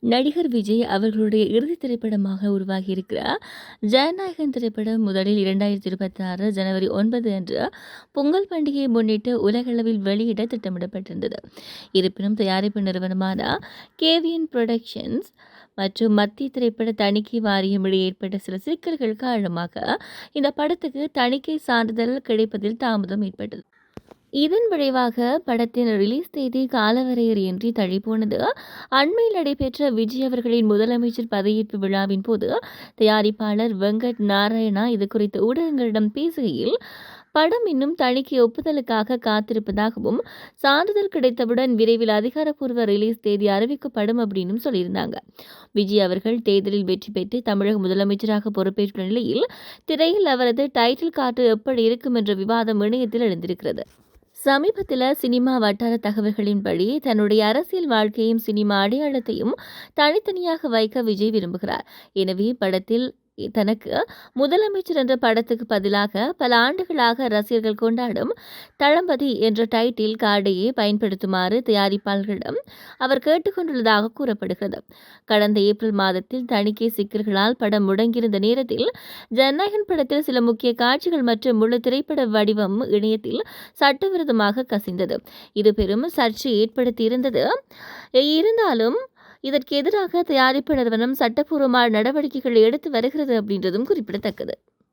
நடிகர் விஜய் அவர்களுடைய இறுதி திரைப்படமாக உருவாகியிருக்கிற ஜனநாயகன் திரைப்படம் முதலில் 2026 ஜனவரி 9 அன்று பொங்கல் பண்டிகையை முன்னிட்டு உலகளவில் வெளியிட திட்டமிடப்பட்டிருந்தது. இருப்பினும் தயாரிப்பு நிறுவனமான கேவிஎன் புரொடக்ஷன்ஸ் மற்றும் மத்திய திரைப்பட தணிக்கை வாரியம் இடையே ஏற்பட்ட சில சிக்கல்கள் காரணமாக இந்த படத்துக்கு தணிக்கை சான்றிதழ் கிடைப்பதில் தாமதம் ஏற்பட்டது. இதன் விளைவாக படத்தின் ரிலீஸ் தேதி காலவரையறையின்றி தள்ளிப்போனது. அண்மையில் நடைபெற்ற விஜய் அவர்களின் முதலமைச்சர் பதவியேற்பு விழாவின் போது தயாரிப்பாளர் வெங்கட் நாராயணா இது குறித்து ஊடகங்களிடம் பேசுகையில், படம் இன்னும் தணிக்கை ஒப்புதலுக்காக காத்திருப்பதாகவும், சான்றிதழ் கிடைத்தவுடன் விரைவில் அதிகாரப்பூர்வ ரிலீஸ் தேதி அறிவிக்கப்படும் அப்படின்னு சொல்லியிருந்தாங்க. விஜய் அவர்கள் தேர்தலில் வெற்றி பெற்று தமிழக முதலமைச்சராக பொறுப்பேற்றுள்ள நிலையில் திரையில் அவரது டைட்டில் கார்டு எப்படி இருக்கும் என்ற விவாதம் இணையத்தில் எழுந்திருக்கிறது. சமீபத்தில் சினிமா வட்டார தகவல்களின்படி தன்னுடைய அரசியல் வாழ்க்கையும் சினிமா அடையாளத்தையும் தனித்தனியாக வைக்க விஜய் விரும்புகிறார். எனவே படத்தில் தனக்கு முதலமைச்சர் என்ற படத்துக்கு பதிலாக பல ஆண்டுகளாக ரசிகர்கள் கொண்டாடும் தளபதி என்ற டைட்டில் கார்டையே பயன்படுத்துமாறு தயாரிப்பாளர்களிடம் அவர் கேட்டுக்கொண்டுள்ளதாக கூறப்படுகிறது. கடந்த ஏப்ரல் மாதத்தில் தணிக்கை சிக்கல்களால் படம் முடங்கியிருந்த நேரத்தில் ஜனநாயகன் படத்தில் சில முக்கிய காட்சிகள் மற்றும் முழு திரைப்பட வடிவம் இணையத்தில் சட்டவிரோதமாக கசிந்தது. இது பெரும் சர்ச்சை ஏற்படுத்தியிருந்தது. இருந்தாலும் இதற்கு எதிராக தயாரிப்பு நிறுவனம் சட்டப்பூர்வமான நடவடிக்கைகளை எடுத்து வருகிறது அப்படின்றதும் குறிப்பிடத்தக்கது.